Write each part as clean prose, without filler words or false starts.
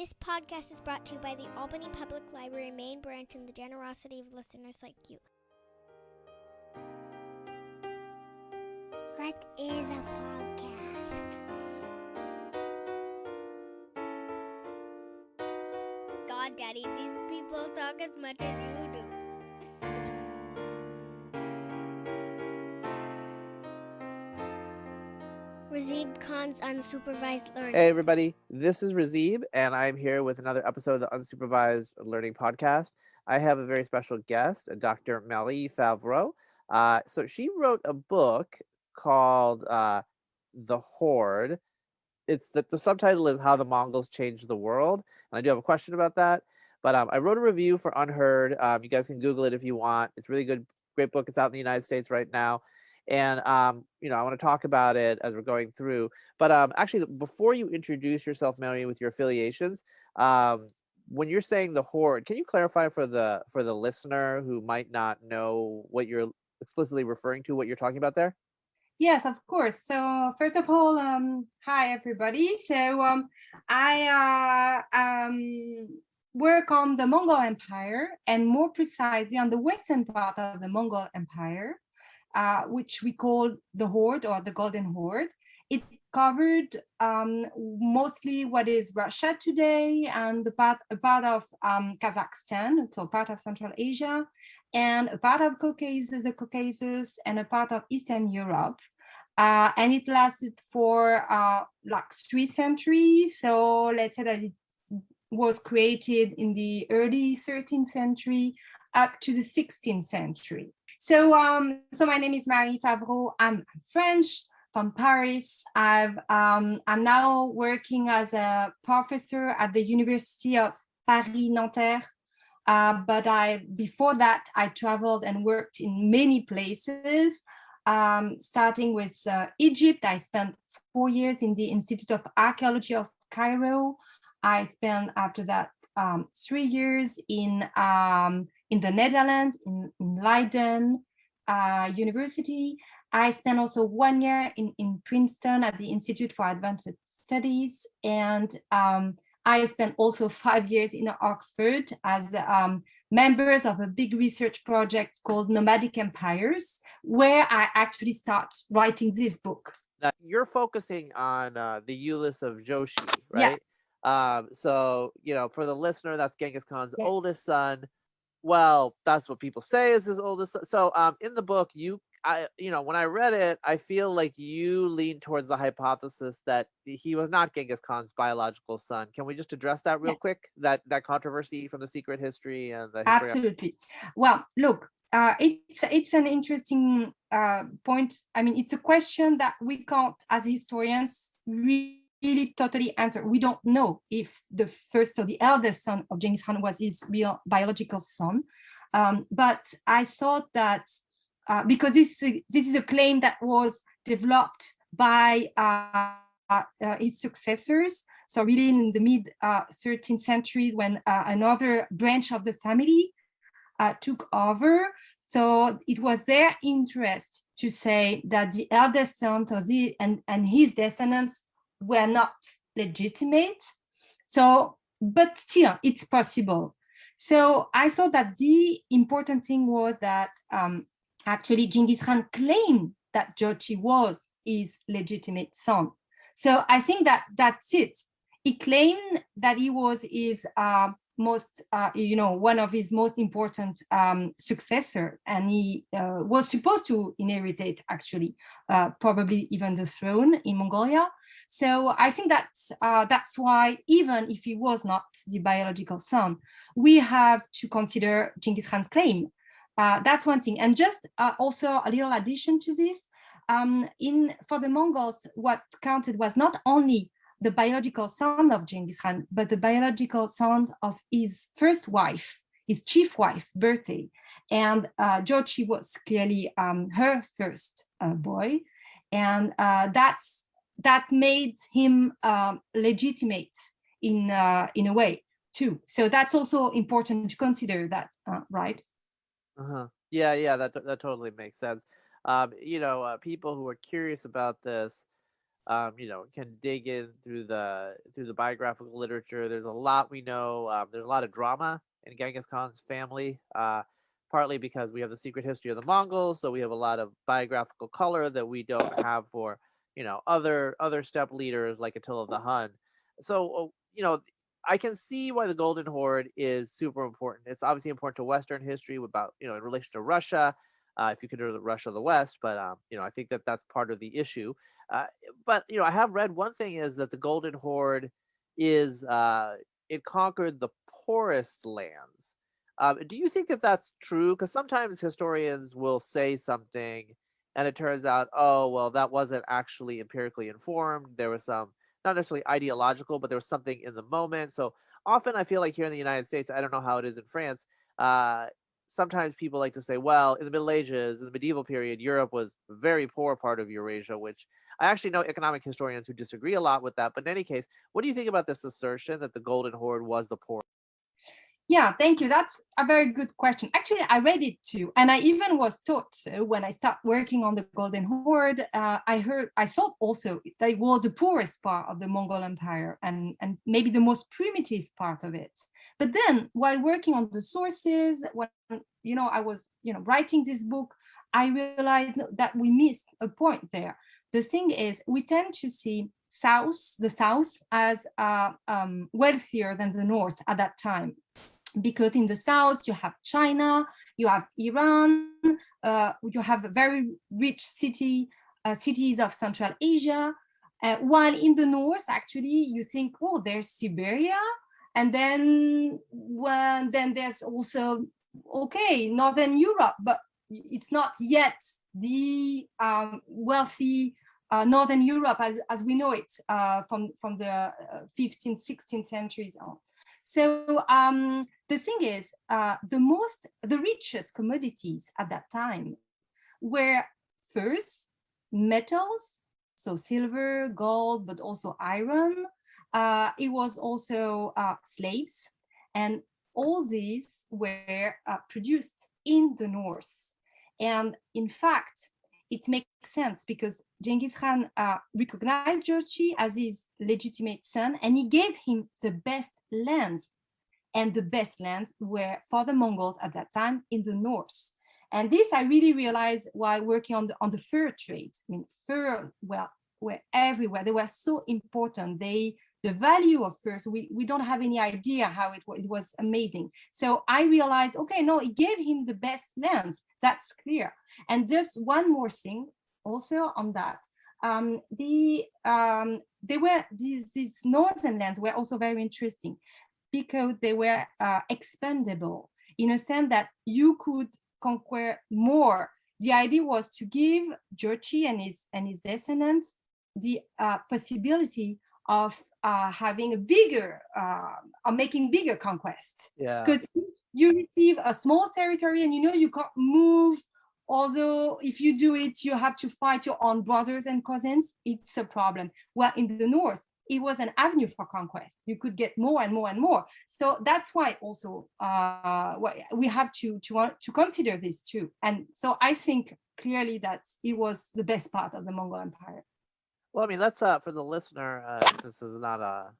This podcast is brought to you by the Albany Public Library main branch and the generosity of listeners like you. What is a podcast? God, Daddy, these people talk as much as you do. Razib Khan's Unsupervised Learning. Hey everybody, this is Razib, and I'm here with another episode of the Unsupervised Learning Podcast. I have a very special guest, Dr. Favereau. So she wrote a book called The Horde. It's the subtitle is How the Mongols Changed the World, and I do have a question about that. But I wrote a review for UnHerd. You guys can Google it if you want. It's a really good, great book. It's out in the United States right now. And I want to talk about it as we're going through. But actually, before you introduce yourself, Mary, with your affiliations, when you're saying the horde, can you clarify for the listener who might not know what you're explicitly referring to, what you're talking about there? Yes, of course. So first of all, hi everybody. So I work on the Mongol Empire, and more precisely on the western part of the Mongol Empire, which we call the Horde or the Golden Horde. It covered mostly what is Russia today and a part of Kazakhstan, so part of Central Asia, and a part of the Caucasus, and a part of Eastern Europe. And it lasted for like 3 centuries. So let's say that it was created in the early 13th century up to the 16th century. So my name is Marie Favereau. I'm French, from Paris. I'm now working as a professor at the University of Paris Nanterre. But before that, I traveled and worked in many places, starting with Egypt. I spent 4 years in the Institute of Archaeology of Cairo. I spent after that 3 years in the Netherlands, in Leiden University. I spent also 1 year in Princeton at the Institute for Advanced Studies. And I spent also 5 years in Oxford as members of a big research project called Nomadic Empires, where I actually start writing this book. Now, you're focusing on the Ulysses of Jochi, right? Yes. So, for the listener, that's Genghis Khan's oldest son. Well, that's what people say is his oldest son. So in the book, when I read it, I feel like you lean towards the hypothesis that he was not Genghis Khan's biological son. Can we just address that real quick? That controversy from the secret history and the history. Absolutely. Well, look, it's an interesting point. I mean, it's a question that we can't, as historians, really totally answer. We don't know if the first or the eldest son of Genghis Khan was his real biological son. But I thought that because this is a claim that was developed by his successors. So really in the mid 13th century, when another branch of the family took over. So it was their interest to say that the eldest son and his descendants were not legitimate. So, but still, it's possible. So I thought that the important thing was that actually Genghis Khan claimed that Jochi was his legitimate son. So I think that that's it. He claimed that he was his one of his most important successor, and he was supposed to inherit actually probably even the throne in Mongolia. So I think that's why, even if he was not the biological son, we have to consider Genghis Khan's claim. That's one thing. And just also a little addition to this, for the Mongols, what counted was not only the biological son of Genghis Khan, but the biological sons of his first wife, his chief wife, Berthe. And Jochi was clearly her first boy. And that made him legitimate in a way too. So that's also important to consider that, right? Yeah, that totally makes sense. People who are curious about this, can dig in through the biographical literature. There's a lot we know. There's a lot of drama in Genghis Khan's family, partly because we have the secret history of the Mongols, so we have a lot of biographical color that we don't have for other steppe leaders like Attila the Hun. So I can see why the Golden Horde is super important. It's obviously important to Western history about in relation to Russia, if you consider Russia the West. But I think that that's part of the issue. But I have read one thing is that the Golden Horde is it conquered the poorest lands. Do you think that that's true? Because sometimes historians will say something, and it turns out, oh well, that wasn't actually empirically informed. There was some not necessarily ideological, but there was something in the moment. So often I feel like here in the United States, I don't know how it is in France. Uh, Sometimes people like to say, well, in the Middle Ages, in the medieval period, Europe was a very poor part of Eurasia, which I actually know economic historians who disagree a lot with that. But in any case, what do you think about this assertion that the Golden Horde was the poor? Yeah, thank you. That's a very good question. Actually, I read it too, and I even was taught so when I started working on the Golden Horde. I thought also that it was the poorest part of the Mongol Empire, and maybe the most primitive part of it. But then, while working on the sources, when I was writing this book, I realized that we missed a point there. The thing is, we tend to see the South as wealthier than the North at that time, because in the South you have China, you have Iran, you have very rich cities of Central Asia, while in the North actually you think, oh, there's Siberia, and then there's also Northern Europe, but it's not yet the wealthy Northern Europe as we know it from the 15th, 16th centuries on. So the thing is, the richest commodities at that time were first metals, so silver, gold, but also iron. It was also slaves, and all these were produced in the north. And in fact, it makes sense because Genghis Khan recognized Jochi as his legitimate son, and he gave him the best lands. And the best lands were for the Mongols at that time in the north. And this I really realized while working on the fur trade. I mean, fur were everywhere. They were so important. The value of furs, we don't have any idea how it was amazing. So I realized, okay, no, it gave him the best lands. That's clear. And just one more thing also on that. They were these northern lands were also very interesting because they were expandable in a sense that you could conquer more. The idea was to give Jochi and his descendants the possibility of having a bigger, of making bigger conquests. Yeah. Because you receive a small territory and you can't move. Although if you do it, you have to fight your own brothers and cousins. It's a problem. Well, in the north, it was an avenue for conquest. You could get more and more and more. So that's why also we have to consider this too. And so I think clearly that it was the best part of the Mongol Empire. Well, I mean, let's for the listener, since this is not a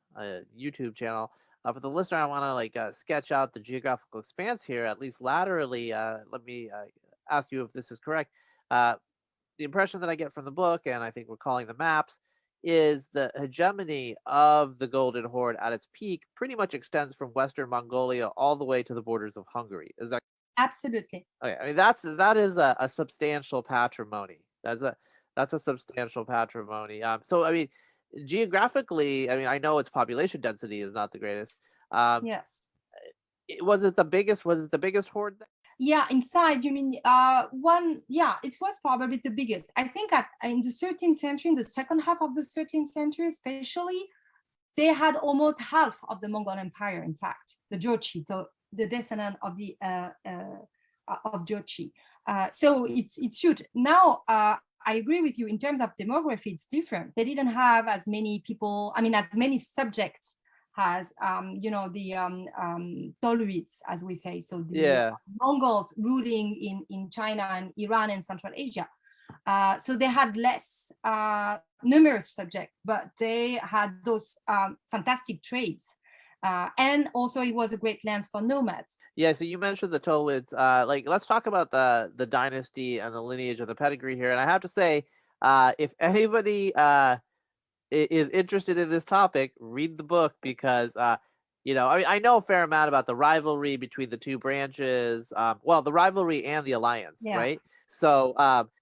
YouTube channel, for the listener, I want to sketch out the geographical expanse here, at least laterally. Let me ask you if this is correct. The impression that I get from the book, and I think we're calling the maps, is the hegemony of the Golden Horde at its peak pretty much extends from Western Mongolia all the way to the borders of Hungary. Is that absolutely? Okay, I mean that is a substantial patrimony. That's a substantial patrimony. So I mean, geographically, I mean, I know its population density is not the greatest. Yes. Was it the biggest? Was it the biggest horde? Yeah, inside, you mean one? Yeah, it was probably the biggest. I think in the 13th century, in the second half of the 13th century, especially, they had almost half of the Mongol Empire. In fact, the Jochi, so the descendant of the of Jochi. So it's huge. Now, I agree with you in terms of demography. It's different. They didn't have as many people. I mean, as many subjects as the Toluids, as we say. So the Mongols ruling in China and Iran and Central Asia. So they had less numerous subjects, but they had those fantastic traits. And also it was a great land for nomads. Yeah, so you mentioned the Tolwids. Like, let's talk about the dynasty and the lineage of the pedigree here. And I have to say, if anybody is interested in this topic, read the book because I mean, I know a fair amount about the rivalry between the two branches. Well, the rivalry and the alliance, Yeah. right? So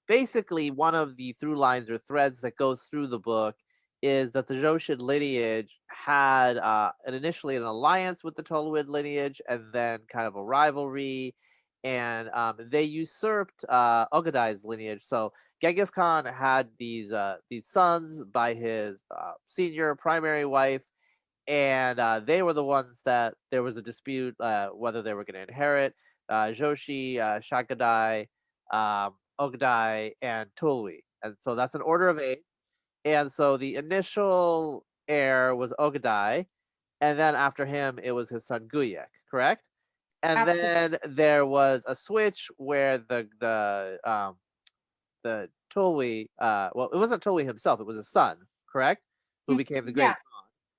basically, one of the through lines or threads that goes through the book is that the Jochi lineage had initially an alliance with the Tolwid lineage, and then kind of a rivalry, and they usurped Ogadai's lineage. So Genghis Khan had these sons by his senior primary wife, and they were the ones that there was a dispute whether they were going to inherit Jochi, Shagadai, Ogadai, and Tulwi. And so that's an order of age. And so the initial heir was Ogadai, and then after him it was his son Guyek, correct? And Absolutely. then there was a switch where the Tulwi, well, it wasn't Tulwi himself, it was his son, correct? Who became the Yeah.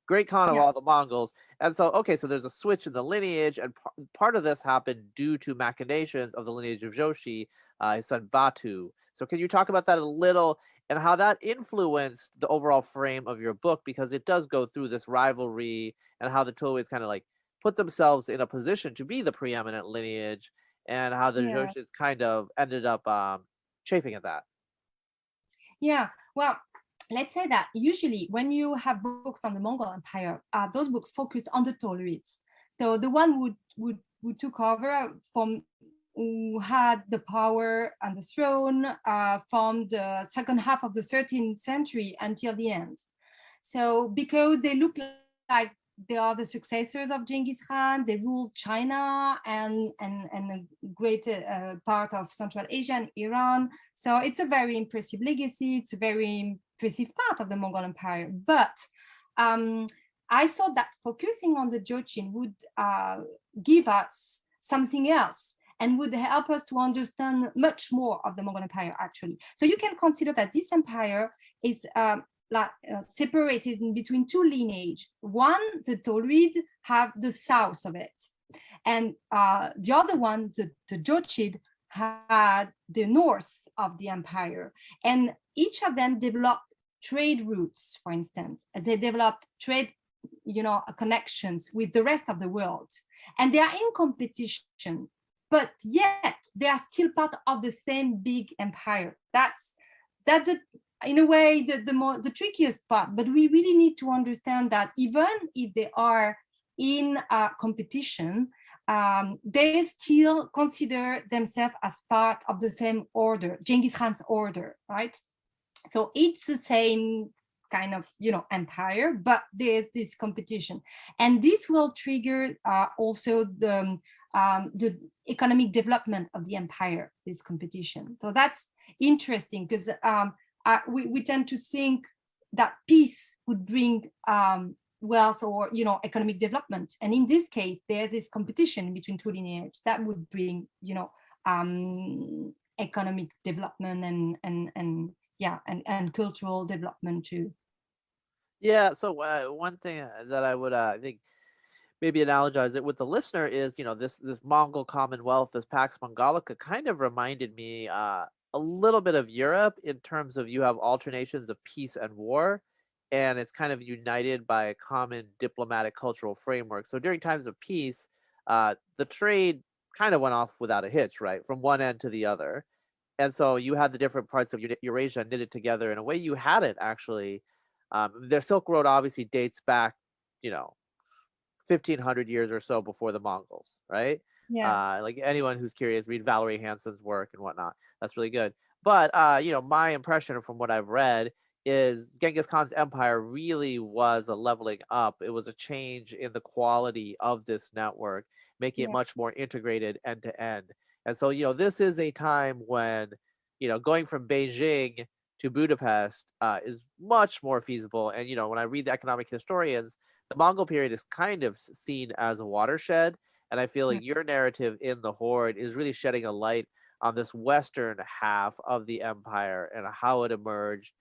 great Khan of Yeah. all the Mongols. And so, okay, so there's a switch in the lineage, and part of this happened due to machinations of the lineage of Jochi, his son Batu. So can you talk about that a little and how that influenced the overall frame of your book? Because it does go through this rivalry and how the Tulwids kind of like put themselves in a position to be the preeminent lineage, and how the Yeah. Joshids kind of ended up chafing at that. Yeah, well, let's say that usually when you have books on the Mongol Empire, those books focused on the Tolerids. So the one who took over from who had the power and the throne from the second half of the 13th century until the end. So because they look like they are the successors of Genghis Khan, they ruled China and a great part of Central Asia and Iran. So it's a very impressive legacy. It's a very impressive part of the Mongol Empire. But I thought that focusing on the Jochin would give us something else and would help us to understand much more of the Mongol Empire, actually. So you can consider that this empire is separated in between two lineages. One, the Tolrid, have the south of it. And the other one, the Jochid, had the north of the empire. And each of them developed trade routes, for instance. They developed trade connections with the rest of the world. And they are in competition, but yet they are still part of the same big empire. That's in a way the trickiest part, but we really need to understand that even if they are in competition, they still consider themselves as part of the same order, Genghis Khan's order, right? So it's the same kind of empire, but there's this competition, and this will trigger also the economic development of the empire, this competition. So that's interesting because we tend to think that peace would bring wealth or economic development, and in this case there's this competition between two lineages that would bring economic development and cultural development too. Yeah, so one thing that I would I think maybe analogize it with the listener is, this Mongol Commonwealth, this Pax Mongolica kind of reminded me a little bit of Europe in terms of you have alternations of peace and war, and it's kind of united by a common diplomatic cultural framework. So during times of peace, the trade kind of went off without a hitch, right, from one end to the other. And so you had the different parts of Eurasia knitted together in a way you had it actually. The Silk Road obviously dates back, 1500 years or so before the Mongols, right? Yeah. Like anyone who's curious, read Valerie Hanson's work and whatnot. That's really good. But my impression from what I've read is Genghis Khan's empire really was a leveling up. It was a change in the quality of this network, making it much more integrated end to end. And so, this is a time when, going from Beijing to Budapest is much more feasible. And, when I read the economic historians, the Mongol period is kind of seen as a watershed. And I feel like your narrative in The Horde is really shedding a light on this western half of the empire and how it emerged,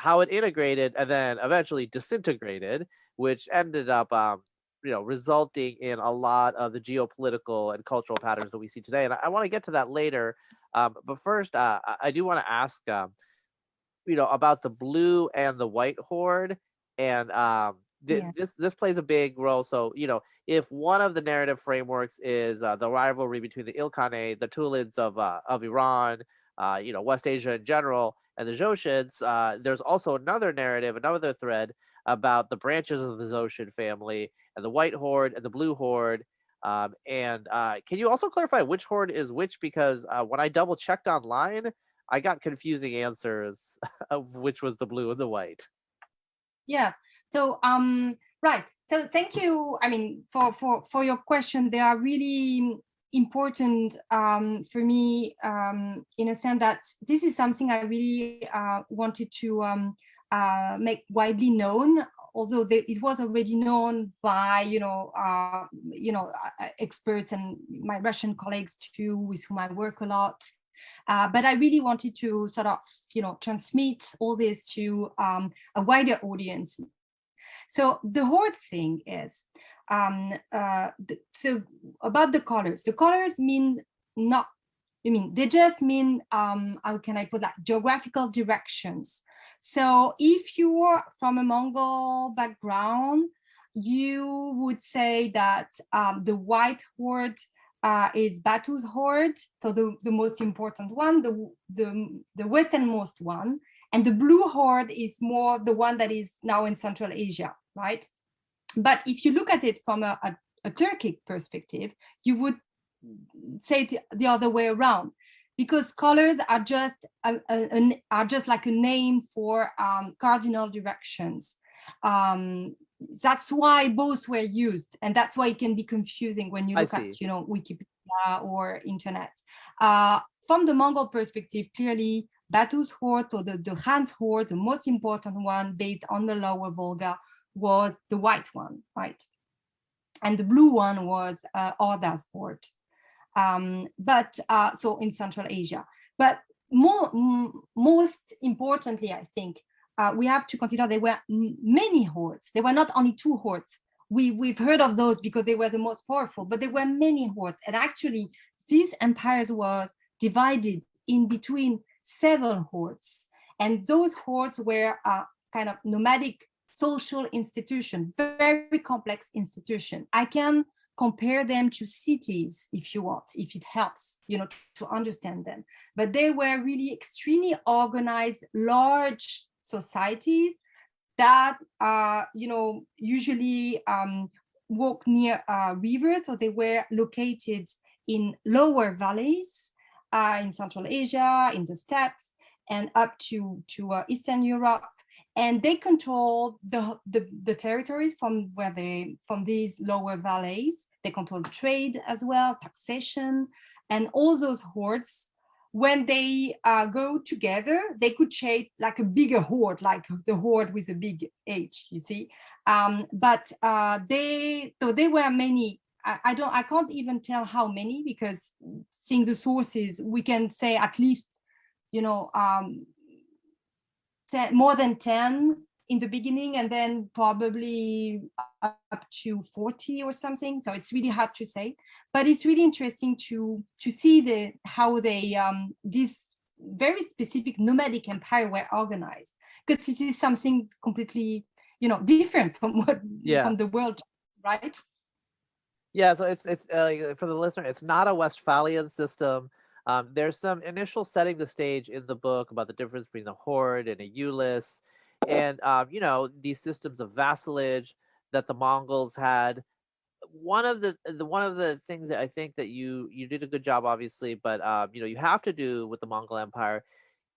how it integrated, and then eventually disintegrated, which ended up resulting in a lot of the geopolitical and cultural patterns that we see today. And I want to get to that later. But first, I do want to ask, about the blue and the white horde, and Yeah. this plays a big role. So, if one of the narrative frameworks is the rivalry between the Ilkhanate, the Tulids of Iran, West Asia in general, and the Joshids, there's also another narrative, another thread about the branches of the Zoshid family and the white horde and the blue horde. And can you also clarify which horde is which? Because when I double checked online, I got confusing answers of which was the blue and the white. Yeah. So right. So thank you. I mean, for your question, they are really important for me in a sense that this is something I really wanted to make widely known. Although it was already known by experts and my Russian colleagues too, with whom I work a lot. But I really wanted to sort of, transmit all this to a wider audience. So the horde thing is, so about the colors. The colors mean they just mean, how can I put that, geographical directions. So if you're from a Mongol background, you would say that the white horde is Batu's horde, so the most important one, the westernmost one, and the blue horde is more the one that is now in Central Asia, right? But if you look at it from a Turkic perspective, you would say it the other way around, because colors are just like a name for cardinal directions. That's why both were used, and that's why it can be confusing when you look at Wikipedia or internet. From the Mongol perspective, clearly Batu's horde, or the Khan's horde, the most important one based on the Lower Volga, was the white one, right? And the blue one was Orda's horde. But so in Central Asia. But most importantly, I think, we have to consider there were many hordes. There were not only two hordes. We've heard of those because they were the most powerful, but there were many hordes. And actually, these empires was divided in between several hordes. And those hordes were kind of nomadic social institution, very complex institution. I can compare them to cities if you want, if it helps, to understand them. But they were really extremely organized, large societies that, usually walk near rivers. So they were located in lower valleys in Central Asia, in the steppes, and up to Eastern Europe. And they controlled the territories from these lower valleys. They controlled trade as well, taxation, and all those hordes. When they go together, they could shape like a bigger horde, like the horde with a big H, you see. But they were many. I can't even tell how many, because seeing the sources, we can say at least, more than 10 in the beginning, and then probably up to 40 or something. So it's really hard to say, but it's really interesting to see how they this very specific nomadic empire were organized, because this is something completely different from from the world, right? Yeah, so it's for the listener, it's not a Westphalian system. There's some initial setting the stage in the book about the difference between the horde and a ulyss, and these systems of vassalage that the Mongols had. One of the things that I think that you did a good job, obviously, but you have to do with the Mongol Empire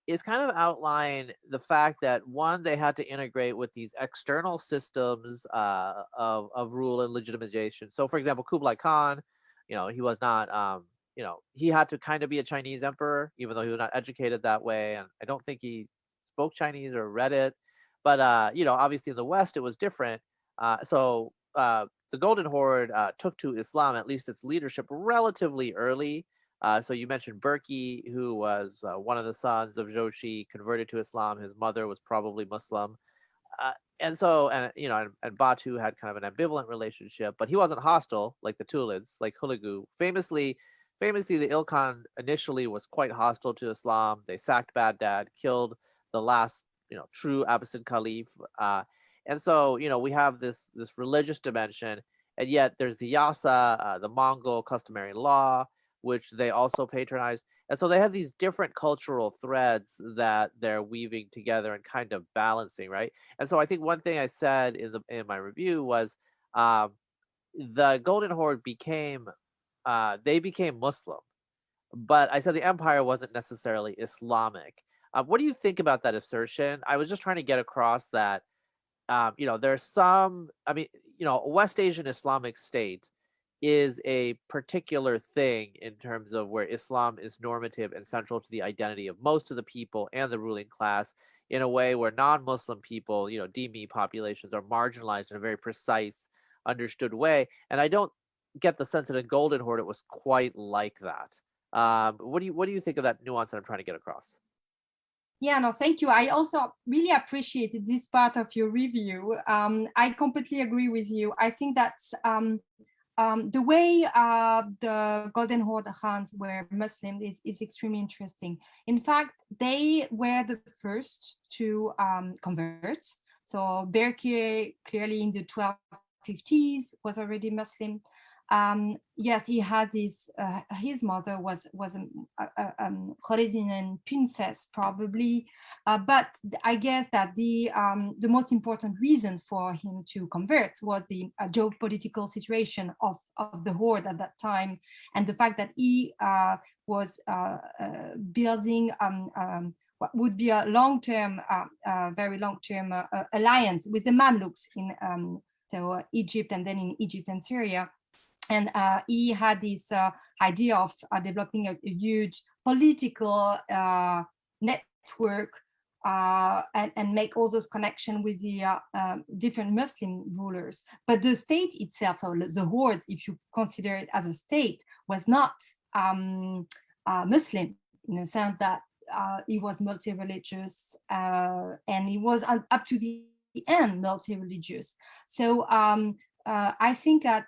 is kind of outline the fact that, one, they had to integrate with these external systems of rule and legitimization. So, for example, Kublai Khan, he was not, he had to kind of be a Chinese emperor, even though he was not educated that way, and I don't think he spoke Chinese or read it. But obviously in the West it was different. So the Golden Horde took to Islam, at least its leadership, relatively early. So you mentioned Berkey, who was one of the sons of Jochi, converted to Islam. His mother was probably Muslim. Uh, and Batu had kind of an ambivalent relationship, but he wasn't hostile like the Tulids, like Hulagu. Famously, the Ilkhan initially was quite hostile to Islam. They sacked Baghdad, killed the last, true Abbasid Caliph. And so, we have this religious dimension, and yet there's the Yasa, the Mongol customary law, which they also patronized. And so they have these different cultural threads that they're weaving together and kind of balancing, right? And so I think one thing I said in my review was the Golden Horde became Muslim, but I said the empire wasn't necessarily Islamic. What do you think about that assertion? I was just trying to get across that there's some. I mean, a West Asian Islamic state is a particular thing in terms of where Islam is normative and central to the identity of most of the people and the ruling class, in a way where non-Muslim people, dhimmi populations, are marginalized in a very precise, understood way. And I don't get the sense that in Golden Horde it was quite like that. What do you think of that nuance that I'm trying to get across? Yeah, no, thank you. I also really appreciated this part of your review. I completely agree with you. I think that's the way the Golden Horde Khans were Muslim is extremely interesting. In fact, they were the first to convert. So Berkey, clearly in the 1250s, was already Muslim. Yes, he had his mother was a Khorezmian princess, probably, but I guess that the most important reason for him to convert was the geopolitical situation of the horde at that time, and the fact that he was building what would be a long-term, very long-term alliance with the Mamluks in so Egypt, and then in Egypt and Syria. And he had this idea of developing a huge political network and make all those connections with the different Muslim rulers. But the state itself, so the horde, if you consider it as a state, was not Muslim, in the sense that it was multi-religious and it was up to the end multi-religious. So I think that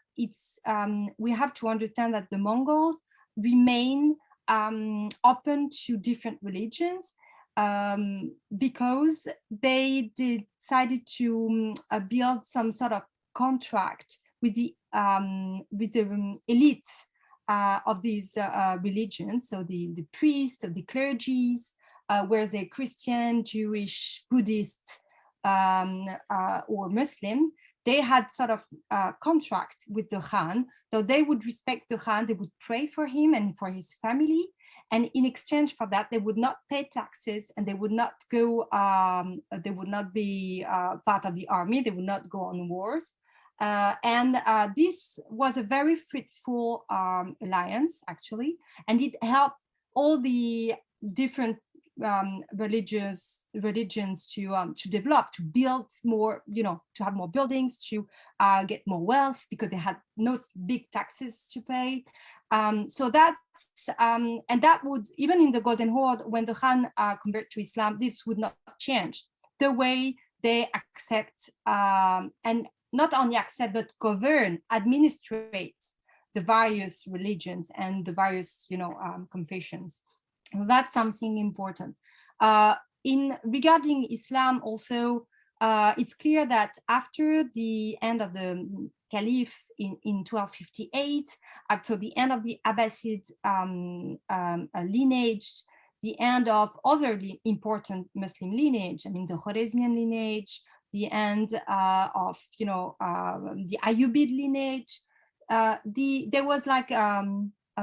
we have to understand that the Mongols remain open to different religions because they decided to build some sort of contract with the elites of these religions. So the priests, the clergies, whether they're Christian, Jewish, Buddhist, or Muslim, they had sort of contract with the Khan. So they would respect the Khan, they would pray for him and for his family. And in exchange for that, they would not pay taxes, and they would not go, they would not be part of the army, they would not go on wars. And this was a very fruitful alliance, actually, and it helped all the different religions to develop, to build more, to have more buildings, to get more wealth, because they had no big taxes to pay. So that's and that would, even in the Golden Horde, when the Khan convert to Islam, this would not change the way they accept and not only accept but govern, administrate the various religions and the various confessions. That's something important. In regarding Islam also, it's clear that after the end of the Caliph in 1258, after the end of the Abbasid lineage, the end of other important Muslim lineage, I mean the Khwarezmian lineage, the end of the Ayyubid lineage, there was like a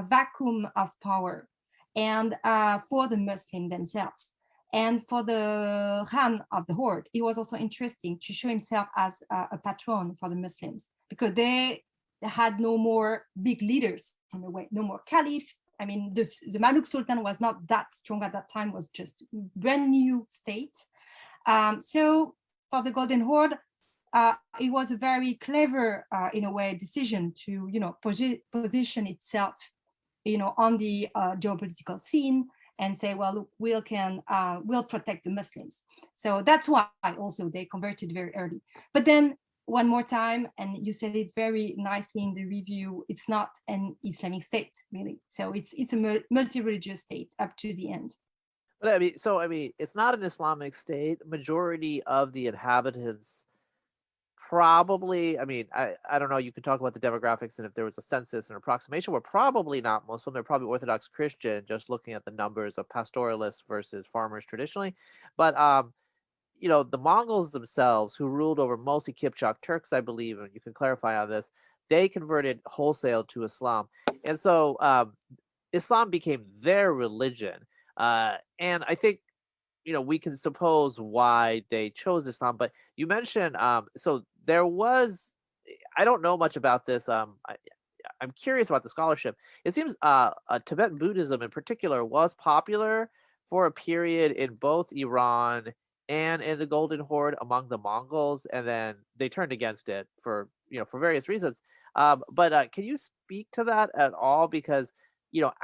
vacuum of power, and for the Muslim themselves. And for the Khan of the Horde, it was also interesting to show himself as a patron for the Muslims, because they had no more big leaders in a way, no more caliph. I mean, the Mamluk Sultan was not that strong at that time, was just brand new state. So for the Golden Horde, it was a very clever, in a way, decision to position itself on the geopolitical scene and say, well, look, we'll protect the Muslims. So that's why also they converted very early. But then one more time, and you said it very nicely in the review, it's not an Islamic state, really. So it's a multi-religious state up to the end. But I mean, it's not an Islamic state. Majority of the inhabitants probably, I don't know, you could talk about the demographics and if there was a census and approximation, we're probably not Muslim. They're probably Orthodox Christian, just looking at the numbers of pastoralists versus farmers traditionally. But the Mongols themselves, who ruled over mostly Kipchak Turks, I believe, and you can clarify on this, they converted wholesale to Islam. And so Islam became their religion. And I think, we can suppose why they chose Islam. But you mentioned, so there was, I don't know much about this. I'm curious about the scholarship. It seems Tibetan Buddhism in particular was popular for a period in both Iran and in the Golden Horde among the Mongols, and then they turned against it for various reasons. But can you speak to that at all? Because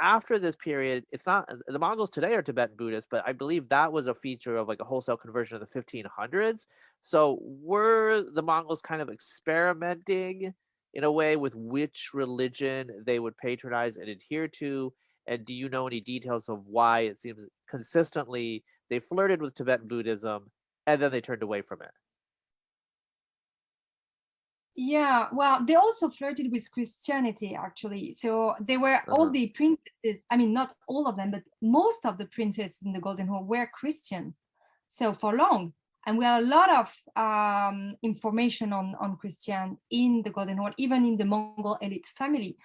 after this period, it's not the Mongols today are Tibetan Buddhists, but I believe that was a feature of like a wholesale conversion of the 1500s. So were the Mongols kind of experimenting in a way with which religion they would patronize and adhere to? And do you know any details of why it seems consistently they flirted with Tibetan Buddhism and then they turned away from it? Yeah, well, they also flirted with Christianity, actually. So they were all the princesses, not all of them, but most of the princesses in the Golden Horde were Christians. So for long. And we have a lot of information on Christian in the Golden Horde, even in the Mongol elite family.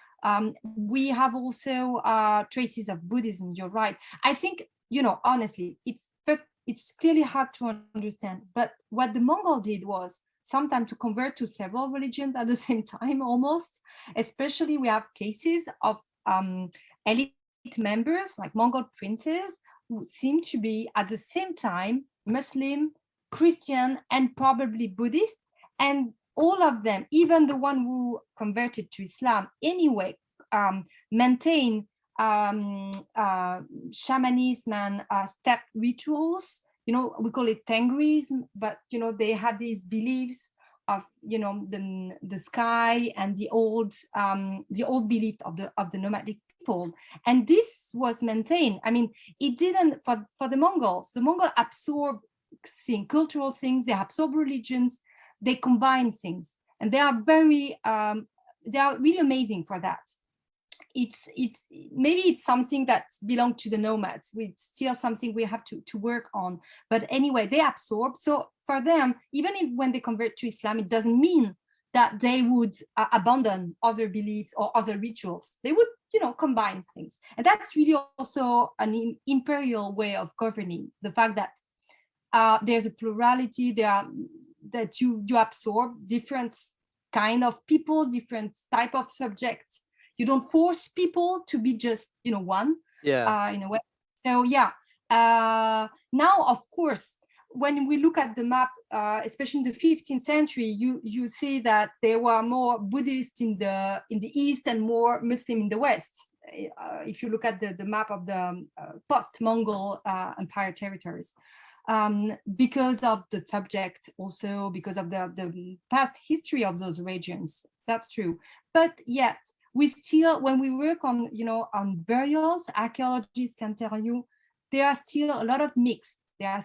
We have also traces of Buddhism, you're right. I think, honestly, it's clearly hard to understand. But what the Mongol did was sometimes to convert to several religions at the same time, almost. Especially we have cases of elite members, like Mongol princes, who seem to be at the same time Muslim, Christian, and probably Buddhist. And all of them, even the one who converted to Islam anyway, maintain shamanism and step rituals. We call it Tengrism, but they had these beliefs of the sky and the old belief of the nomadic people, and this was maintained. It didn't for the Mongols. The Mongol absorbed cultural things, they absorb religions, they combine things, and they are really amazing for that. It's maybe it's something that belongs to the nomads. It's still something we have to work on. But anyway, they absorb. So for them, even when they convert to Islam, it doesn't mean that they would abandon other beliefs or other rituals. They would, combine things. And that's really also an imperial way of governing. The fact that there's a plurality, that you absorb different kind of people, different type of subjects. You don't force people to be just, one. Yeah. In a way. So yeah. Now, of course, when we look at the map, especially in the 15th century, you see that there were more Buddhists in the east and more Muslim in the west. If you look at the map of the post-Mongol Empire territories, because of the subject, also because of the past history of those regions. That's true. But yet, we still, when we work on burials, archaeologists can tell you, there are still a lot of mix. Yeah.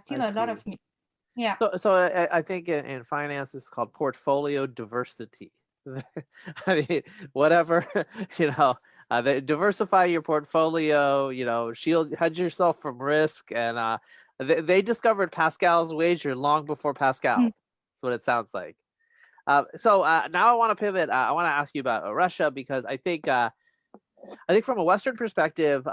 So I think in finance it's called portfolio diversity. Whatever, diversify your portfolio, hedge yourself from risk. And they discovered Pascal's wager long before Pascal. That's what it sounds like. So now I want to pivot. I want to ask you about Russia, because I think from a Western perspective,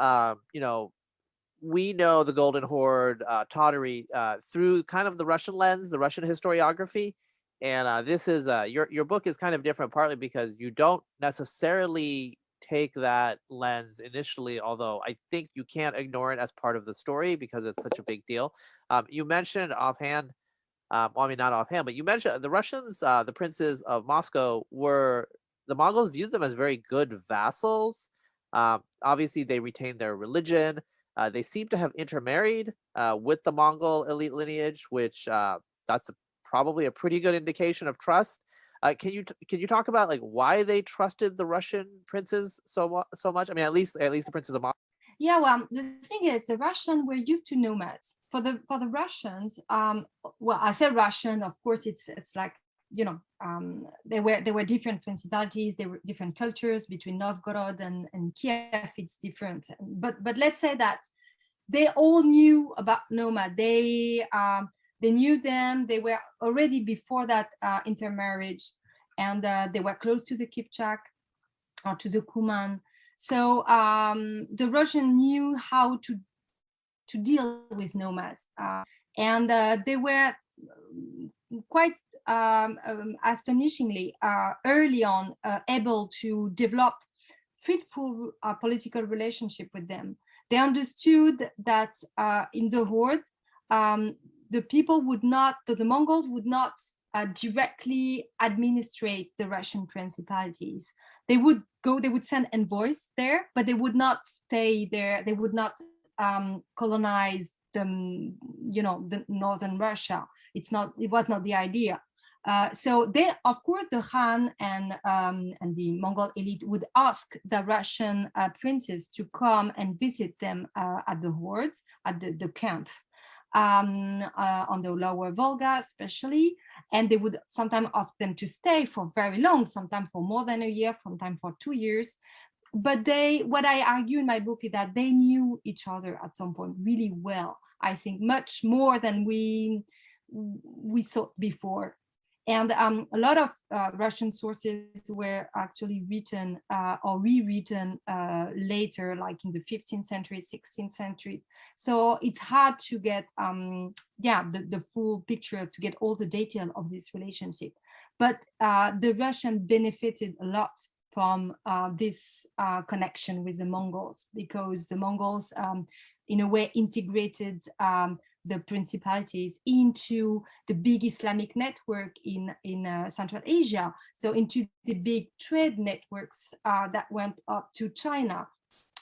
we know the Golden Horde, Tottery, through kind of the Russian lens, the Russian historiography. And this is your book is kind of different, partly because you don't necessarily take that lens initially, although I think you can't ignore it as part of the story because it's such a big deal. You mentioned offhand. Not offhand, but you mentioned the Russians, the princes of Moscow, the Mongols viewed them as very good vassals. Obviously, they retained their religion. They seem to have intermarried with the Mongol elite lineage, which that's probably a pretty good indication of trust. Can you talk about like why they trusted the Russian princes so much? I mean, at least the princes of Mongol. Yeah, well, the thing is, the Russians were used to nomads. For the Russians, well, I say Russian. Of course, it's like, there were different principalities, there were different cultures between Novgorod and Kiev. It's different, but let's say that they all knew about nomad. They knew them. They were already before that intermarriage, and they were close to the Kipchak or to the Kuman. So the Russian knew how to deal with nomads, and they were quite astonishingly early on able to develop fruitful political relationship with them. They understood that in the horde, the people would not, the Mongols would not directly administrate the Russian principalities. They would send envoys there, but they would not stay there. They would not colonize the northern Russia. It was not the idea. So they, of course, the Khan and the Mongol elite would ask the Russian princes to come and visit them at the hordes, at the camp, on the lower Volga especially, and they would sometimes ask them to stay for very long, sometimes for more than a year, sometimes for 2 years. But what I argue in my book is that they knew each other at some point really well. I think much more than we thought before. And a lot of Russian sources were actually written or rewritten later, like in the 15th century, 16th century. So it's hard to get the full picture, to get all the detail of this relationship. But the Russian benefited a lot from this connection with the Mongols, because the Mongols, in a way, integrated the principalities into the big Islamic network in Central Asia, so into the big trade networks that went up to China.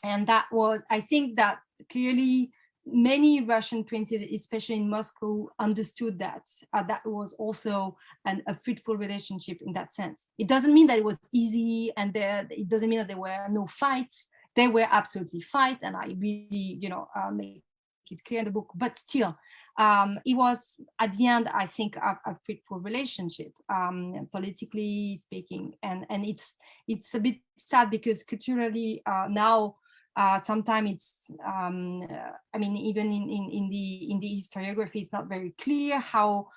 And that was, I think that clearly many Russian princes, especially in Moscow, understood that that was also a fruitful relationship in that sense. It doesn't mean that it was easy, and it doesn't mean that there were no fights. There were absolutely fights, and I really, make it clear in the book. But still, it was at the end, I think, a fruitful relationship, politically speaking, and it's a bit sad because culturally now. Sometimes it's, I mean, even in the historiography, it's not very clear how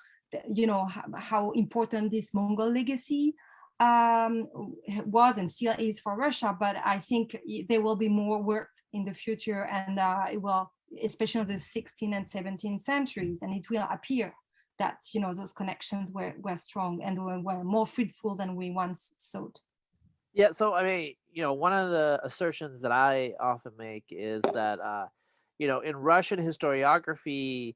important this Mongol legacy was and still is for Russia. But I think there will be more work in the future, and it will, especially in the 16th and 17th centuries, and it will appear that those connections were strong and were more fruitful than we once thought. Yeah, so I mean, one of the assertions that I often make is that, in Russian historiography,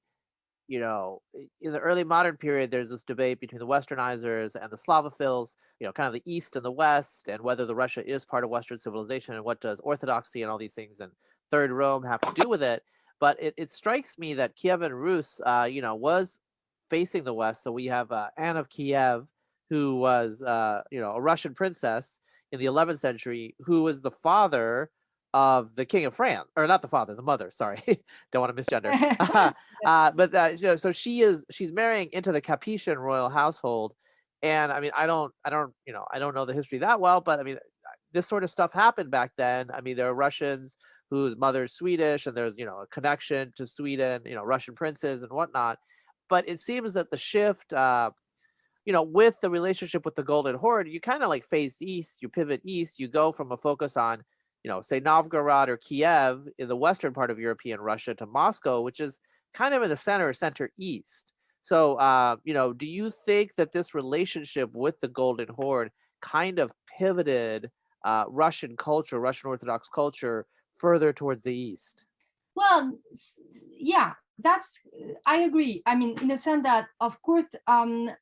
in the early modern period, there's this debate between the Westernizers and the Slavophiles, kind of the East and the West, and whether the Russia is part of Western civilization, and what does Orthodoxy and all these things and Third Rome have to do with it. But it strikes me that Kievan Rus, was facing the West. So we have Anne of Kiev, who was, a Russian princess in the 11th century, who was the father of the King of France, or not the father, the mother. Sorry, don't want to misgender. So she's marrying into the Capetian royal household, and I mean, I don't know the history that well, but I mean, this sort of stuff happened back then. I mean, there are Russians whose mother's Swedish, and there's a connection to Sweden, Russian princes and whatnot. But it seems that the shift, with the relationship with the Golden Horde, you kind of like face east, you pivot east, you go from a focus on, say Novgorod or Kiev in the western part of European Russia to Moscow, which is kind of in the center east. So, do you think that this relationship with the Golden Horde kind of pivoted Russian culture, Russian Orthodox culture, further towards the east? Well, yeah, that's I agree. I mean, in a sense that, of course, the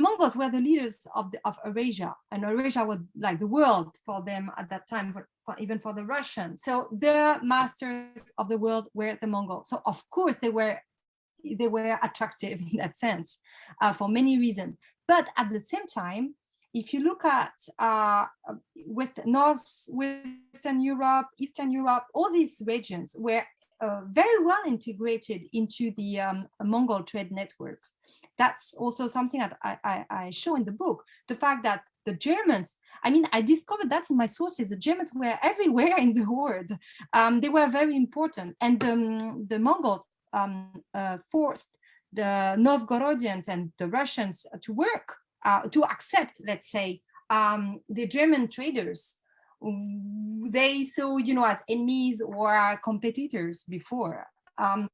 Mongols were the leaders of Eurasia, and Eurasia was like the world for them at that time, even for the Russians. So the masters of the world were the Mongols. So of course they were attractive in that sense, for many reasons. But at the same time, if you look at Western Europe, Eastern Europe, all these regions were very well integrated into the Mongol trade networks. That's also something that I show in the book. The fact that the Germans, I mean, I discovered that in my sources, the Germans were everywhere in the horde. They were very important. And the Mongols forced the Novgorodians and the Russians to work, to accept, let's say, the German traders they saw, as enemies or competitors before. I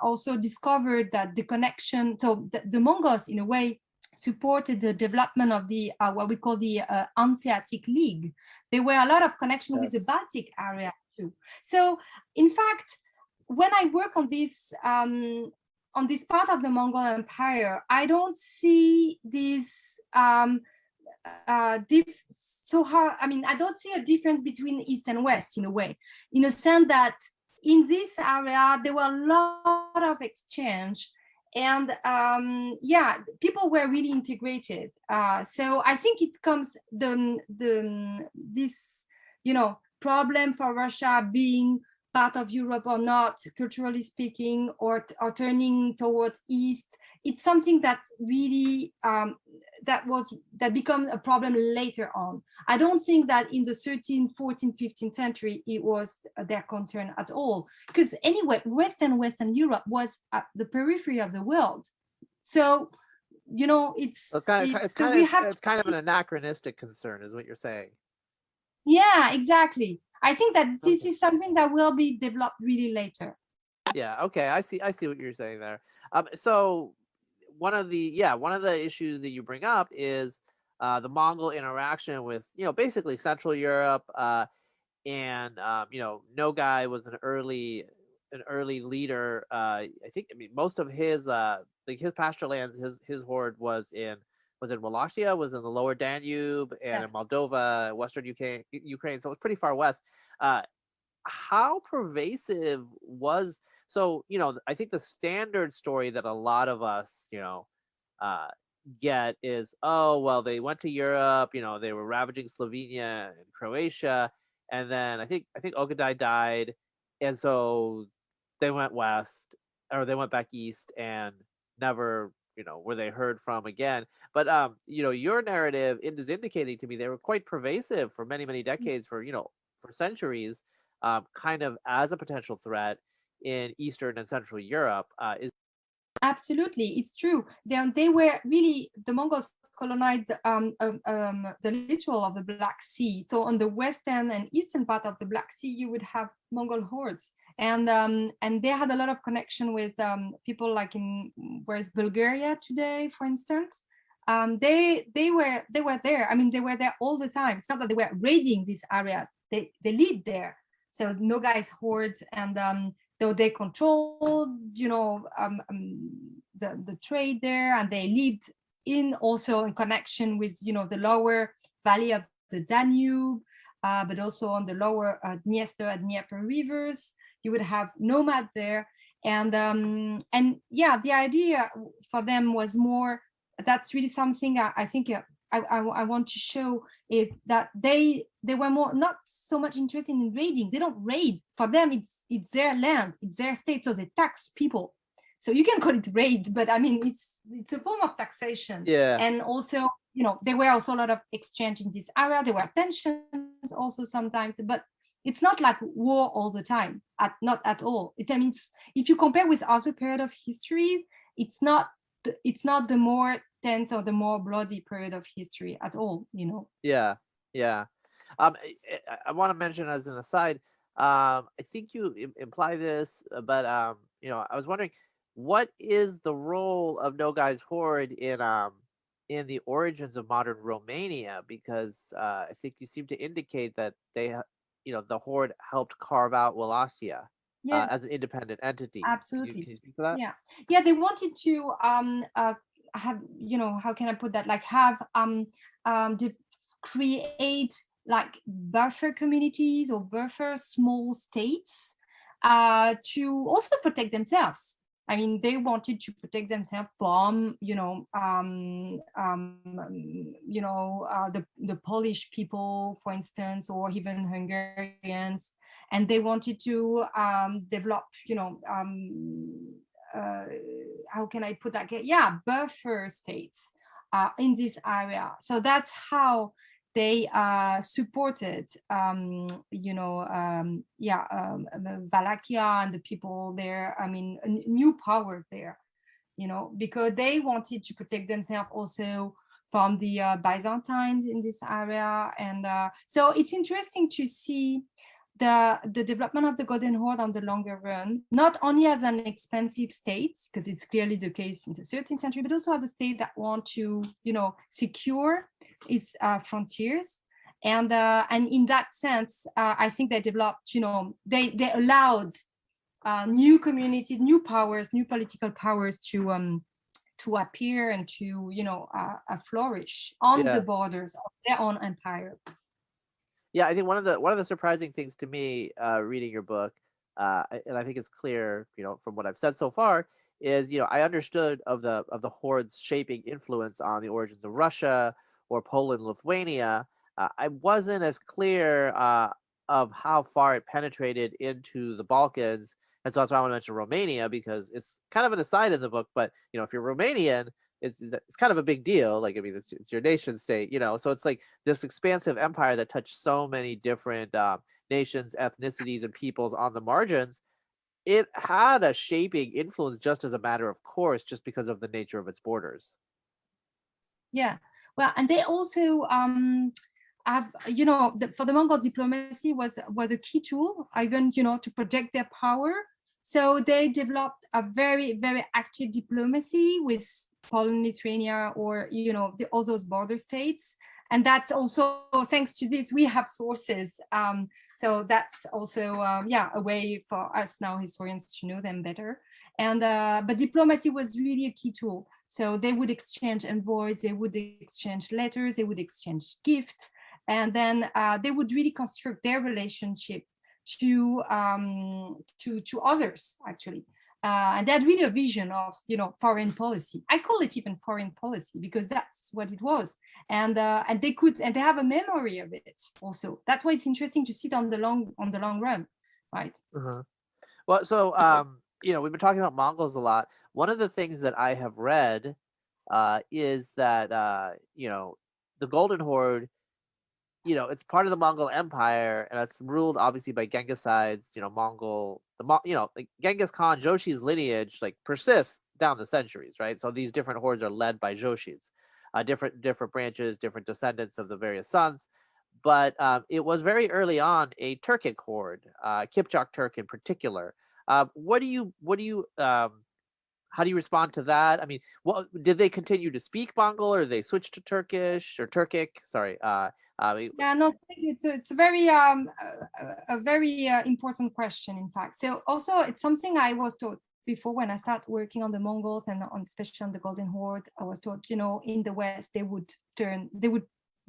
also discovered that the connection, so the Mongols, in a way, supported the development of the what we call the Hanseatic League. There were a lot of connection with the Baltic area too. So, in fact, when I work on this part of the Mongol Empire, I don't see this I don't see a difference between East and West in a way, in a sense that in this area there were a lot of exchange, and people were really integrated. So I think it comes this problem for Russia being part of Europe or not, culturally speaking, or turning towards East. It's something that really that became a problem later on. I don't think that in the 13th, 14th, 15th century it was their concern at all, because anyway, Western Europe was at the periphery of the world. So it's kind of an anachronistic concern, is what you're saying. Yeah, exactly. I think that this is something that will be developed really later. Yeah. Okay. I see what you're saying there. So one of the issues that you bring up is the Mongol interaction with basically Central Europe, and Nogai was an early leader. I mean most of his his pasture lands, his horde was in Wallachia, was in the lower Danube, and in Moldova, Western Ukraine. So it was pretty far west. How pervasive was, I think the standard story that a lot of us, get is, oh, well, they went to Europe, they were ravaging Slovenia and Croatia. And then I think Ogadai died. And so they went west, or they went back east, and never, were they heard from again. But, your narrative is indicating to me they were quite pervasive for many, many decades, for centuries, kind of as a potential threat in Eastern and Central Europe. Absolutely, it's true. They were really, the Mongols colonized the littoral of the Black Sea. So on the western and eastern part of the Black Sea, you would have Mongol hordes, and they had a lot of connection with people like in where's Bulgaria today, for instance. They were there. I mean, they were there all the time. It's not that they were raiding these areas. They lived there. So Nogai's hordes, and though they controlled, the trade there, and they lived also in connection with, the lower valley of the Danube, but also on the lower Dniester and Dnieper rivers. You would have nomads there, and the idea for them was more. That's really something I think I want to show, is that they were more not so much interested in raiding. They don't raid. For them, it's their land, it's their state, so they tax people. So you can call it raids, but I mean it's a form of taxation. Yeah. And also, there were also a lot of exchange in this area. There were tensions also sometimes, but it's not like war all the time. Not at all. I mean, if you compare with other period of history, it's not the more tense or the more bloody period of history at all. Yeah. I want to mention as an aside, I think you imply this, but I was wondering, what is the role of Nogai's horde in the origins of modern Romania? Because I think you seem to indicate that they, the horde helped carve out Wallachia. Yeah, as an independent entity. absolutely. Can you speak to that? Yeah, they wanted to have, how can I put that, like have the create like buffer communities or buffer small states to also protect themselves. I mean, they wanted to protect themselves from, the Polish people, for instance, or even Hungarians, and they wanted to develop, uh, how can I put that? Yeah, buffer states in this area. So that's how they supported, Wallachia and the people there. I mean, a new power there, because they wanted to protect themselves also from the Byzantines in this area. And so it's interesting to see the development of the Golden Horde on the longer run, not only as an expansive state, because it's clearly the case in the 13th century, but also as a state that want to, secure its frontiers. And in that sense, I think they developed, they allowed new communities, new powers, new political powers to appear and to, flourish on the Yeah. borders of their own empire. Yeah, I think one of the surprising things to me, reading your book, and I think it's clear, from what I've said so far, is I understood of the horde's shaping influence on the origins of Russia or Poland, Lithuania. I wasn't as clear of how far it penetrated into the Balkans, and so that's why I want to mention Romania, because it's kind of an aside in the book. But if you're Romanian, it's kind of a big deal. Like, I mean, it's your nation state, so it's like this expansive empire that touched so many different nations, ethnicities, and peoples on the margins. It had a shaping influence just as a matter of course, just because of the nature of its borders. Yeah, well, and they also have, for the Mongol, diplomacy was a key tool, even, to project their power. So they developed a very, very active diplomacy with Poland, Lithuania, or, all those border states. And that's also, thanks to this, we have sources. So that's also, a way for us now, historians, to know them better. And but diplomacy was really a key tool. So they would exchange envoys, they would exchange letters, they would exchange gifts, and then they would really construct their relationship to others, actually. And they had really a vision of, foreign policy. I call it even foreign policy because that's what it was. And they have a memory of it also. That's why it's interesting to see it on the long run, right? Uh-huh. Well, so we've been talking about Mongols a lot. One of the things that I have read is that the Golden Horde, it's part of the Mongol Empire, and it's ruled obviously by Gengisides. Like Genghis Khan, Joshi's lineage like persists down the centuries, right? So these different hordes are led by Joshis, different branches, different descendants of the various sons. But it was very early on a Turkic horde, Kipchak Turk in particular. What do you how do you respond to that? I mean, did they continue to speak Mongol, or they switched to Turkish or Turkic? Sorry. Yeah, no, it's a very important question, in fact. So also, it's something I was taught before when I started working on the Mongols and especially on the Golden Horde. I was taught, in the West they would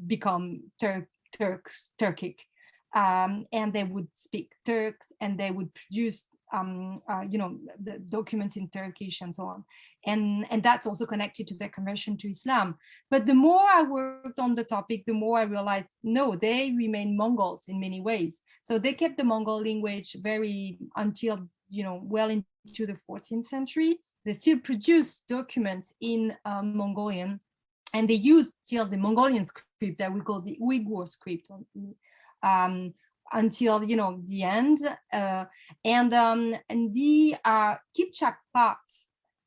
become Turkic, and they would speak Turks, and they would produce the documents in Turkish and so on. And that's also connected to their conversion to Islam. But the more I worked on the topic, the more I realized, no, they remain Mongols in many ways. So they kept the Mongol language until, well into the 14th century. They still produce documents in Mongolian, and they use still the Mongolian script that we call the Uyghur script. Until the end, and the Kipchak part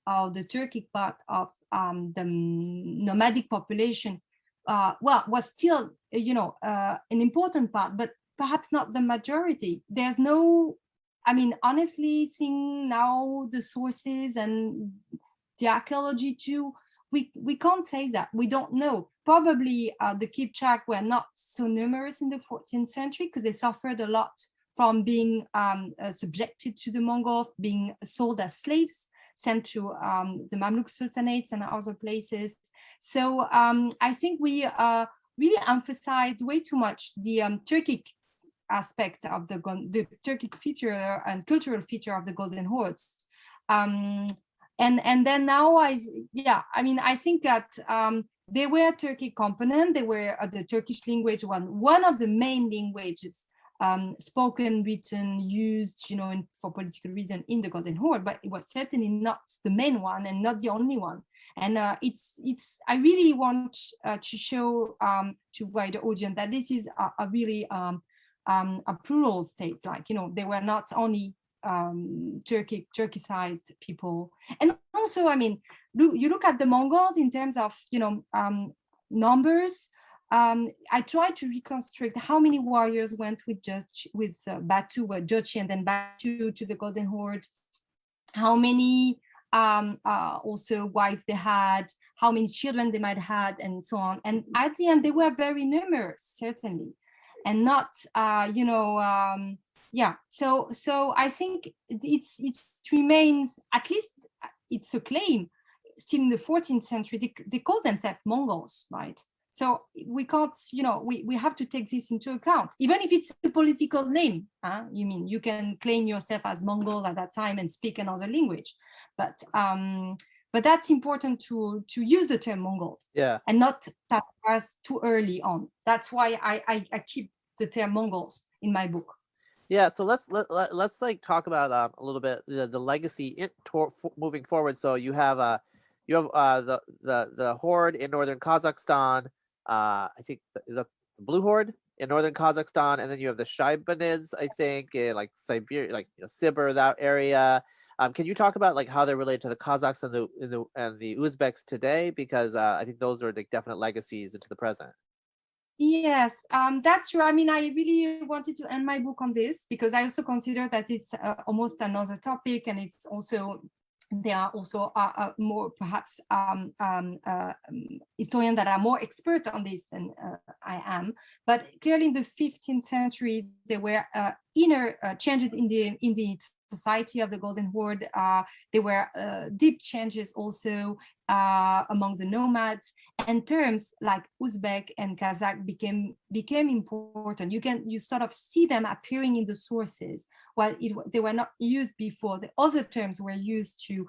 of the Turkic part of the nomadic population, was still an important part, but perhaps not the majority. There's no, honestly, seeing now the sources and the archaeology too, we can't say that. We don't know. Probably the Kipchak were not so numerous in the 14th century because they suffered a lot from being subjected to the Mongol, being sold as slaves, sent to the Mamluk sultanates and other places. So I think we really emphasized way too much the Turkic aspect of the Turkic feature and cultural feature of the Golden Horde. And then now I think that they were Turkic component. They were the Turkish language one of the main languages spoken, written, used, for political reason in the Golden Horde, but it was certainly not the main one and not the only one. And I really want to show to wider audience that this is a really a plural state. They were not only Turkicized people. And also, you look at the Mongols in terms of, numbers. I tried to reconstruct how many warriors went with Batu, Jochi, and then Batu to the Golden Horde, how many also wives they had, how many children they might have had, and so on. And at the end, they were very numerous, certainly, and not, So I think it remains, at least it's a claim, still in the 14th century, they call themselves Mongols, right? So we can't, we have to take this into account, even if it's a political name. You can claim yourself as Mongol at that time and speak another language, but that's important to use the term Mongol, and not that us too early on. That's why I keep the term Mongols in my book. Yeah, so let's talk about a little bit the legacy moving forward. So you have the horde in northern Kazakhstan. I think the Blue Horde in northern Kazakhstan, and then you have the Shaibanids, I think, in like Siberia, Sibir, that area. Can you talk about how they're related to the Kazakhs and the Uzbeks today? Because I think those are definite legacies into the present. Yes, that's true. I really wanted to end my book on this because I also consider that it's almost another topic, and it's also, there are also more perhaps historians that are more expert on this than I am. But clearly in the 15th century, there were inner changes in the society of the Golden Horde. There were deep changes also among the nomads, and terms like Uzbek and Kazakh became important. You sort of see them appearing in the sources, while they were not used before. The other terms were used to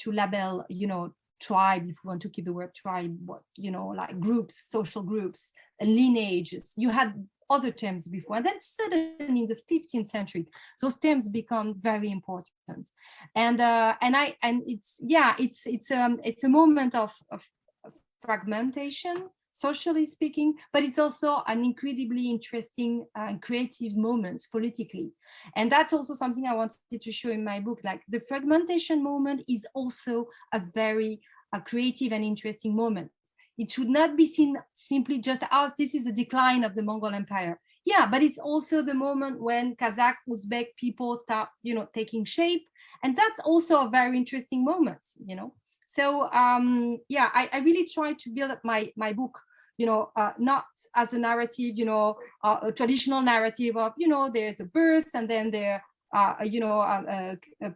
label, tribe, if you want to keep the word tribe, like groups, social groups, lineages. You had other terms before, and then suddenly in the 15th century, those terms become very important. And it's a moment of fragmentation, socially speaking, but it's also an incredibly interesting and creative moment politically. And that's also something I wanted to show in my book. Like, the fragmentation moment is also a very creative and interesting moment. It should not be seen simply just as this is a decline of the Mongol Empire. Yeah, but it's also the moment when Kazakh, Uzbek people start, taking shape. And that's also a very interesting moment, So I really try to build up my book, not as a narrative, a traditional narrative of, there's a birth and then there, a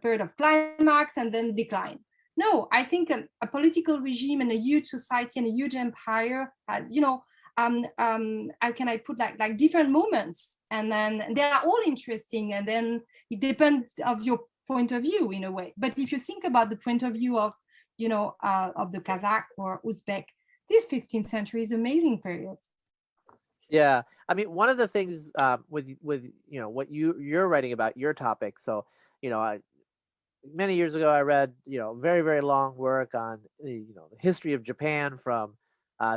period of climax and then decline. No, I think a political regime and a huge society and a huge empire, how can I put like different moments, and then they are all interesting, and then it depends of your point of view in a way. But if you think about the point of view of, of the Kazakh or Uzbek, this 15th century is amazing period. Yeah, one of the things with what you're writing about your topic. So, many years ago, I read, very, very long work on, the history of Japan from,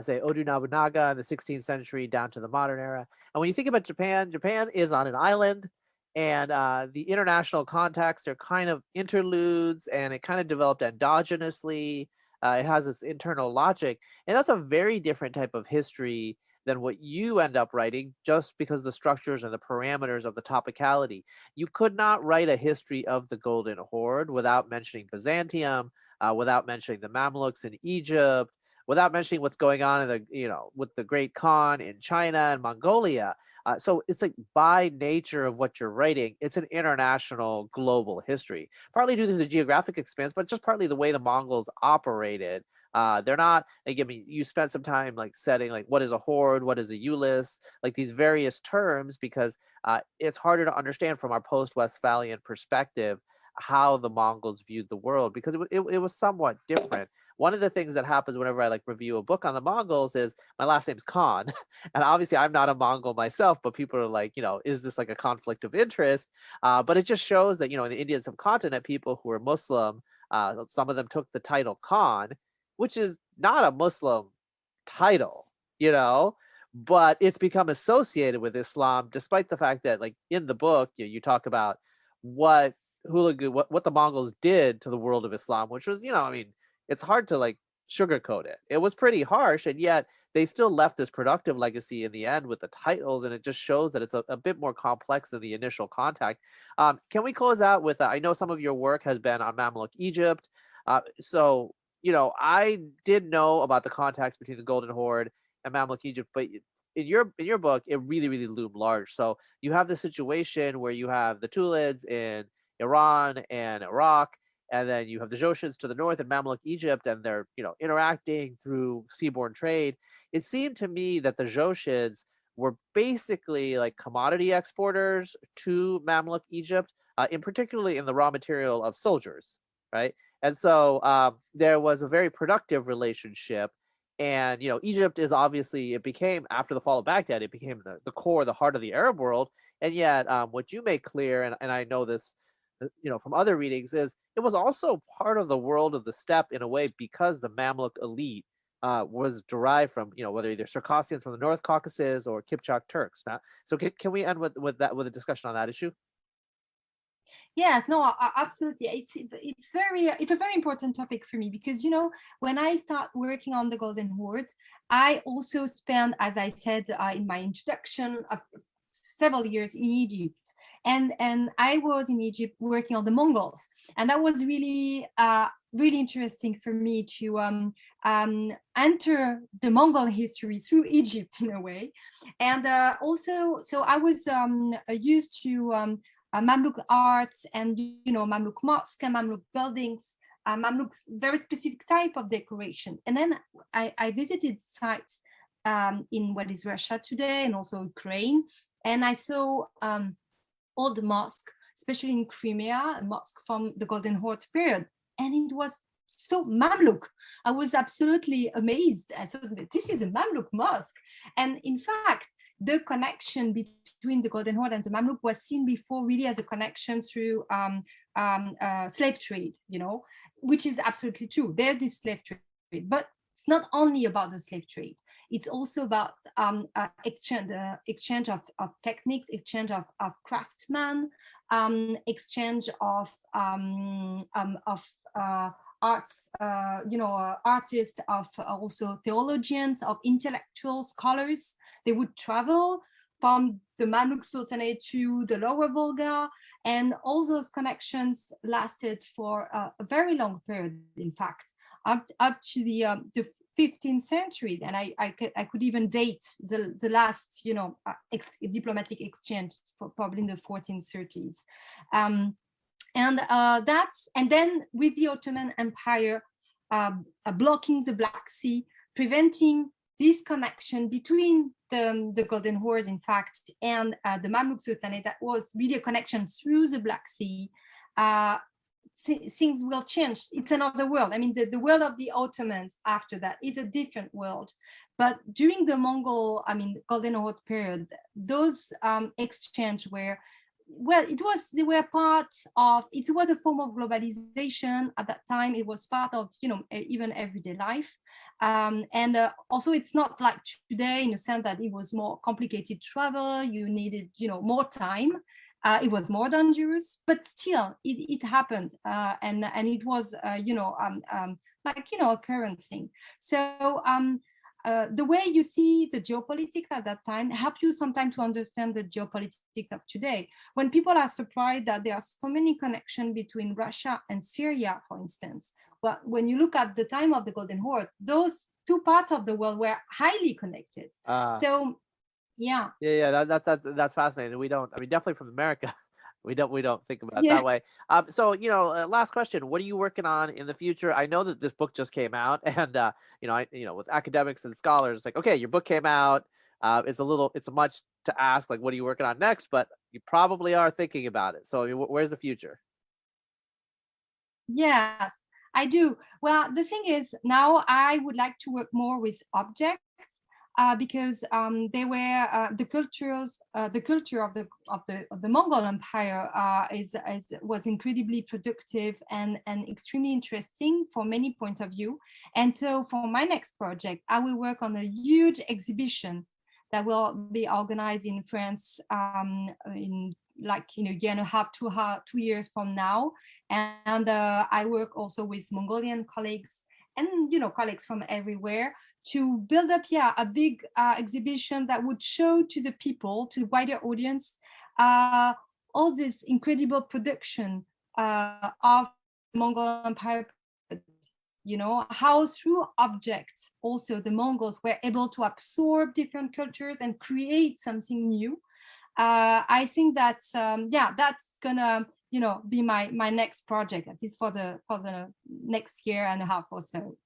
say, Oda Nobunaga in the 16th century down to the modern era. And when you think about Japan, Japan is on an island, and the international contacts are kind of interludes, and it kind of developed endogenously. It has this internal logic, and that's a very different type of history than what you end up writing, just because the structures and the parameters of the topicality. You could not write a history of the Golden Horde without mentioning Byzantium, without mentioning the Mamluks in Egypt, without mentioning what's going on in with the Great Khan in China and Mongolia. So it's like by nature of what you're writing, it's an international global history, partly due to the geographic expanse, but just partly the way the Mongols operated. They're not, like, I mean, you spent some time like setting like what is a horde, what is a ulyss, like these various terms, because it's harder to understand from our post-Westphalian perspective how the Mongols viewed the world, because it was somewhat different. One of the things that happens whenever I like review a book on the Mongols is my last name's Khan, and obviously I'm not a Mongol myself, but people are like, is this like a conflict of interest? But it just shows that, in the Indian subcontinent, people who are Muslim, some of them took the title Khan, which is not a Muslim title, but it's become associated with Islam, despite the fact that, like, in the book, you talk about what what the Mongols did to the world of Islam, which was, I mean, it's hard to like sugarcoat it. It was pretty harsh, and yet they still left this productive legacy in the end with the titles, and it just shows that it's a bit more complex than the initial contact. Can we close out with, I know some of your work has been on Mamluk Egypt. So, I did know about the contacts between the Golden Horde and Mamluk Egypt, but in your book, it really, really loomed large. So you have the situation where you have the Tulids in Iran and Iraq, and then you have the Joshids to the north and Mamluk Egypt, and they're interacting through seaborne trade. It seemed to me that the Joshids were basically like commodity exporters to Mamluk Egypt, in particularly in the raw material of soldiers, right? And so there was a very productive relationship. And, Egypt is obviously, it became, after the fall of Baghdad, it became the core, the heart of the Arab world. And yet what you make clear, and I know this, from other readings, is it was also part of the world of the steppe in a way, because the Mamluk elite was derived from, whether either Circassians from the North Caucasus or Kipchak Turks. So can we end with a discussion on that issue? Yes, no, absolutely. It's a very important topic for me, because when I start working on the Golden Horde, I also spent, as I said in my introduction, several years in Egypt, and I was in Egypt working on the Mongols, and that was really really interesting for me to enter the Mongol history through Egypt in a way, and also so I was used to Mamluk arts and Mamluk mosque and Mamluk buildings, Mamluk's very specific type of decoration. And then I visited sites in what is Russia today and also Ukraine, and I saw old mosque, especially in Crimea, a mosque from the Golden Horde period, and it was so Mamluk. I was absolutely amazed. I thought, this is a Mamluk mosque, and in fact, the connection between the Golden Horde and the Mamluk was seen before really as a connection through slave trade, which is absolutely true. There's this slave trade, but it's not only about the slave trade. It's also about exchange of techniques, exchange of craftsmen, exchange of arts, artists, of also theologians, of intellectual scholars. They would travel from the Mamluk Sultanate to the Lower Volga, and all those connections lasted for a very long period, in fact, up to the 15th century. And I could even date the last, diplomatic exchange for probably in the 1430s. And then with the Ottoman Empire blocking the Black Sea, preventing this connection between the Golden Horde, in fact, and the Mamluk Sultanate, that was really a connection through the Black Sea, things will change. It's another world. I mean, the world of the Ottomans after that is a different world. But during the Golden Horde period, those exchange were, well, it was a form of globalization at that time. It was part of, even everyday life. And also it's not like today in the sense that it was more complicated travel. You needed, more time. It was more dangerous, but still it happened. And it was, a current thing. So the way you see the geopolitics at that time help you sometimes to understand the geopolitics of today. When people are surprised that there are so many connections between Russia and Syria, for instance, but when you look at the time of the Golden Horde, those two parts of the world were highly connected. So yeah. That's fascinating. We don't, I mean, definitely from America, we don't think about it Yeah. that way. So last question: what are you working on in the future? I know that this book just came out, and with academics and scholars, it's like, okay, your book came out. It's much to ask, like, what are you working on next? But you probably are thinking about it. So, I mean, where's the future? Yes, I do. Well, the thing is, now I would like to work more with objects because they were the culture of the Mongol Empire was incredibly productive and extremely interesting for many points of view. And so, for my next project, I will work on a huge exhibition that will be organized in France in like year and a half, 2 years from now. And I work also with Mongolian colleagues and colleagues from everywhere to build up a big exhibition that would show to the people, to the wider audience, all this incredible production of the Mongol Empire. How through objects also the Mongols were able to absorb different cultures and create something new. I think that's gonna be my next project, at least for the next year and a half or so.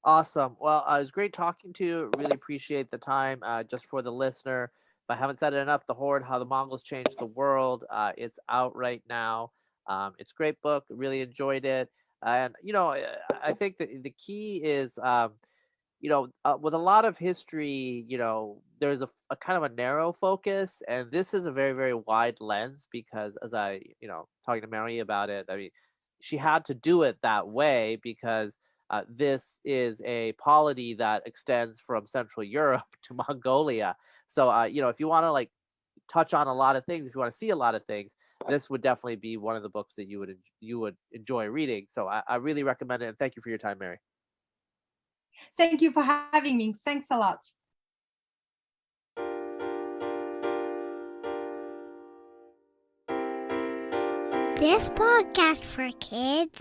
Awesome. Well, it was great talking to you. Really appreciate the time. Just for the listener, if I haven't said it enough, The Horde: How the Mongols Changed the World. It's out right now. It's a great book. Really enjoyed it. And I think that the key is, with a lot of history, there's a kind of a narrow focus, and this is a very, very wide lens because, as I, talking to Mary about it, I mean, she had to do it that way because this is a polity that extends from Central Europe to Mongolia. So, if you want to like touch on a lot of things, if you want to see a lot of things, this would definitely be one of the books that you would enjoy reading. So I really recommend it, and thank you for your time, Mary. Thank you for having me. Thanks a lot. This podcast for kids.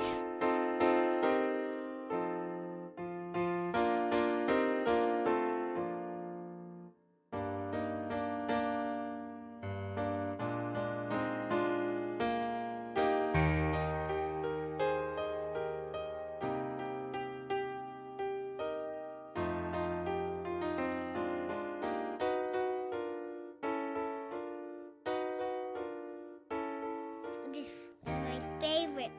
This is my favorite